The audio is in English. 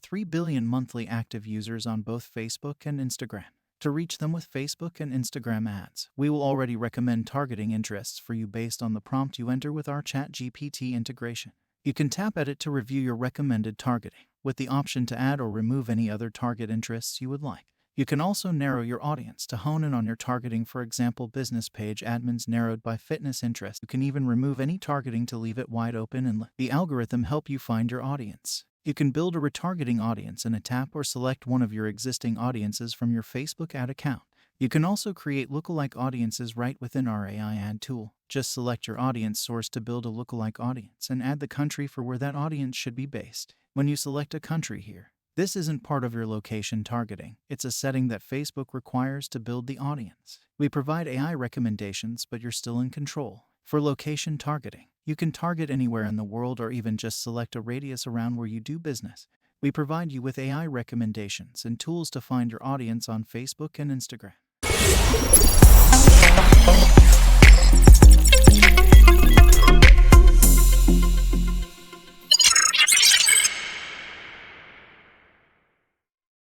3 billion monthly active users on both Facebook and Instagram. To reach them with Facebook and Instagram ads, we will already recommend targeting interests for you based on the prompt you enter with our ChatGPT integration. You can tap Edit to review your recommended targeting, with the option to add or remove any other target interests you would like. You can also narrow your audience to hone in on your targeting, for example, business page admins narrowed by fitness interest. You can even remove any targeting to leave it wide open and let the algorithm help you find your audience. You can build a retargeting audience in a tap or select one of your existing audiences from your Facebook ad account. You can also create lookalike audiences right within our AI ad tool. Just select your audience source to build a lookalike audience and add the country for where that audience should be based. When you select a country here, this isn't part of your location targeting. It's a setting that Facebook requires to build the audience. We provide AI recommendations, but you're still in control. For location targeting, you can target anywhere in the world or even just select a radius around where you do business. We provide you with AI recommendations and tools to find your audience on Facebook and Instagram.